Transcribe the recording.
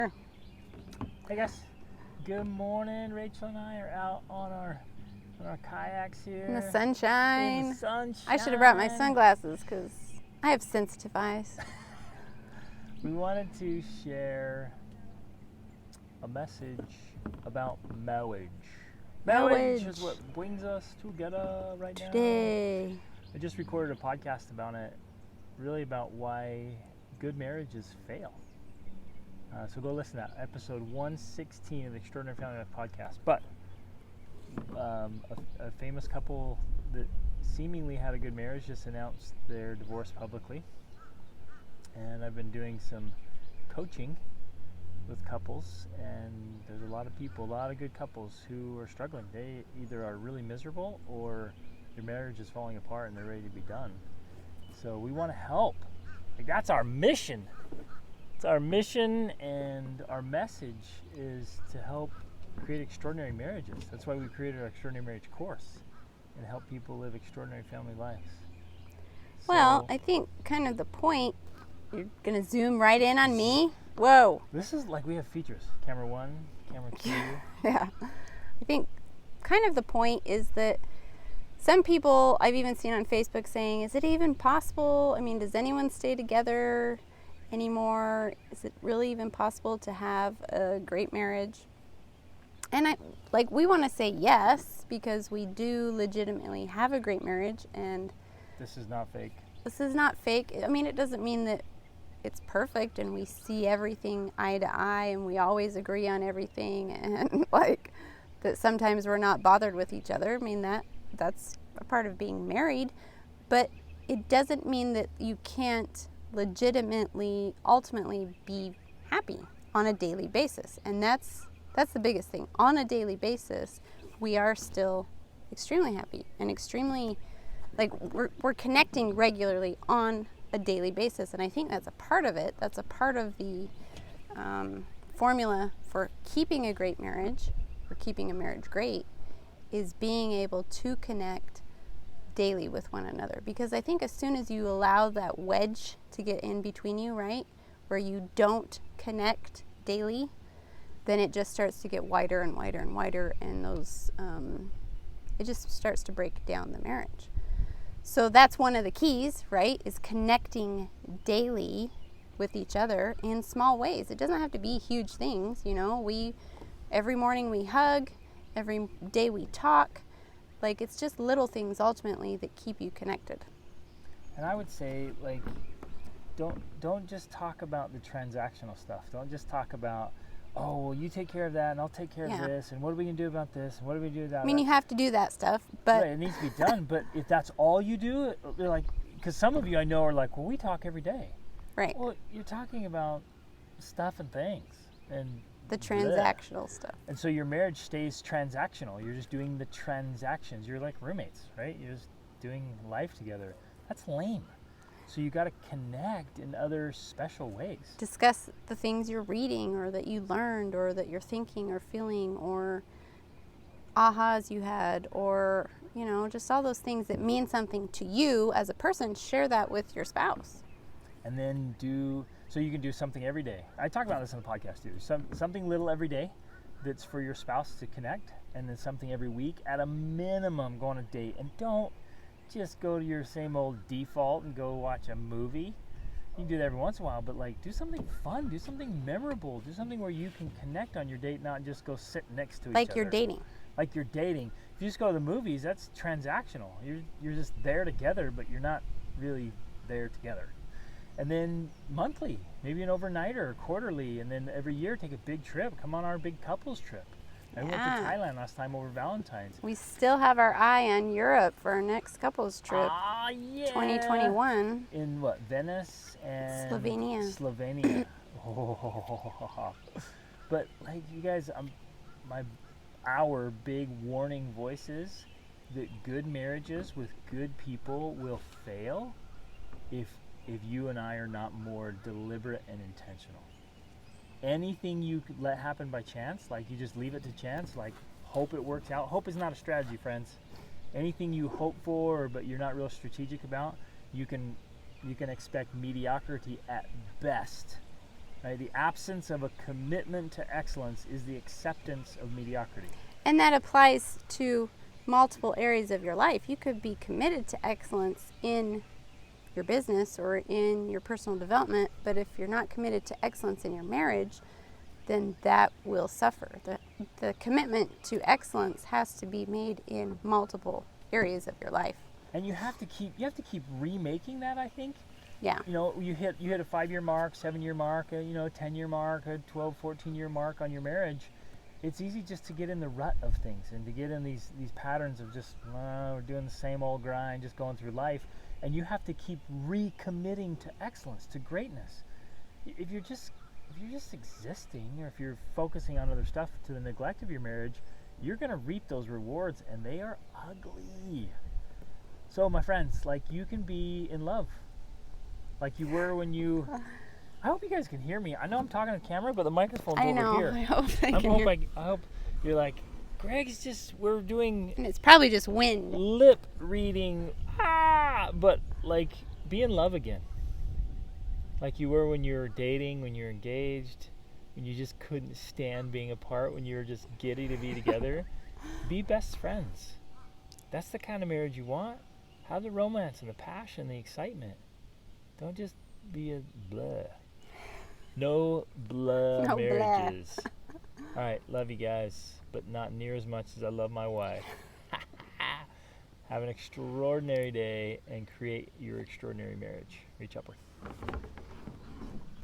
Hey guys, good morning. Rachel and I are out on our kayaks here. In the sunshine. In the sunshine. I should have brought my sunglasses because I have sensitive eyes. We wanted to share a message about marriage. Marriage is what brings us together right now. Today. I just recorded a podcast about it, really about why good marriages fail. So go listen to that, episode 116 of the Extraordinary Family Life podcast. But a famous couple that seemingly had a good marriage just announced their divorce publicly. And I've been doing some coaching with couples, and there's a lot of people, a lot of good couples who are struggling. They either are really miserable or their marriage is falling apart and they're ready to be done. So we want to help. Like, that's our mission. It's our mission, and our message is to help create extraordinary marriages. That's why we created our Extraordinary Marriage course, and help people live extraordinary family lives. Well, I think kind of the point, you're going to zoom right in on me. Whoa. This is like we have features. Camera 1, camera 2. Yeah. I think kind of the point is that some people I've even seen on Facebook saying, is it even possible? I mean, does anyone stay together anymore? Is it really even possible to have a great marriage? And we want to say yes, because we do legitimately have a great marriage, and This is not fake. this is not fake. I mean, it doesn't mean that it's perfect and we see everything eye to eye and we always agree on everything, and that sometimes we're not bothered with each other. I mean, that's a part of being married, but it doesn't mean that you can't legitimately, ultimately be happy on a daily basis. And that's the biggest thing. On a daily basis, we are still extremely happy and extremely, we're connecting regularly on a daily basis. And I think that's a part of it. That's a part of the formula for keeping a great marriage, or keeping a marriage great, is being able to connect daily with one another. Because I think as soon as you allow that wedge to get in between you, right, where you don't connect daily, then it just starts to get wider and wider and wider, and those it just starts to break down the marriage. So that's one of the keys, right, is connecting daily with each other in small ways. It doesn't have to be huge things, every morning we hug, every day we talk. It's just little things ultimately that keep you connected. And I would say, don't just talk about the transactional stuff. Don't just talk about, oh, well, you take care of that and I'll take care of this, and what are we going to do about this, and what do we do about that? I mean, you have to do that stuff, but... Right, it needs to be done, but if that's all you do, they're like, because some of you I know are like, well, we talk every day. Right. Well, you're talking about stuff and things, and the transactional stuff. And so your marriage stays transactional. You're just doing the transactions. You're like roommates, right? You're just doing life together. That's lame. So you got to connect in other special ways. Discuss the things you're reading, or that you learned, or that you're thinking or feeling, or ahas you had, or, just all those things that mean something to you as a person. Share that with your spouse. And then so you can do something every day. I talk about this on the podcast too. Something little every day that's for your spouse to connect, and then something every week. At a minimum, go on a date, and don't just go to your same old default and go watch a movie. You can do that every once in a while, but do something fun, do something memorable, do something where you can connect on your date, not just go sit next to each other. Like you're dating. Like you're dating. If you just go to the movies, that's transactional. You're just there together, but you're not really there together. And then monthly, maybe an overnighter, or quarterly, and then every year take a big trip. Come on our big couples trip. I went to Thailand last time over Valentine's. We still have our eye on Europe for our next couples trip. Ah, yeah. 2021. In what? Venice and Slovenia. Oh. But you guys, our big warning voice is that good marriages with good people will fail if you and I are not more deliberate and intentional. Anything you could let happen by chance, you just leave it to chance, hope it works out. Hope is not a strategy, friends. Anything you hope for, but you're not real strategic about, you can expect mediocrity at best. Right? The absence of a commitment to excellence is the acceptance of mediocrity. And that applies to multiple areas of your life. You could be committed to excellence in your business or in your personal development, but if you're not committed to excellence in your marriage, then that will suffer. The commitment to excellence has to be made in multiple areas of your life. And you have to keep remaking that, I think. Yeah. You know, you hit a 5-year mark, 7-year mark, a 10-year mark, a 12, 14-year mark on your marriage. It's easy just to get in the rut of things and to get in these patterns of just we're doing the same old grind, just going through life. And you have to keep recommitting to excellence, to greatness. If you're just existing, or if you're focusing on other stuff to the neglect of your marriage, you're going to reap those rewards, and they are ugly. So, my friends, like, you can be in love like you were when you... I hope you guys can hear me. I know I'm talking to the camera, but the microphone's over here. I hope I hope you're like, Greg's just, we're doing... And it's probably just wind. Lip reading. But, like, be in love again. Like you were when you were dating, when you were engaged, when you just couldn't stand being apart, when you were just giddy to be together. Be best friends. That's the kind of marriage you want. Have the romance and the passion, the excitement. Don't just be a blah. No blah marriages. All right, love you guys, but not near as much as I love my wife. Have an extraordinary day and create your extraordinary marriage. Reach upward.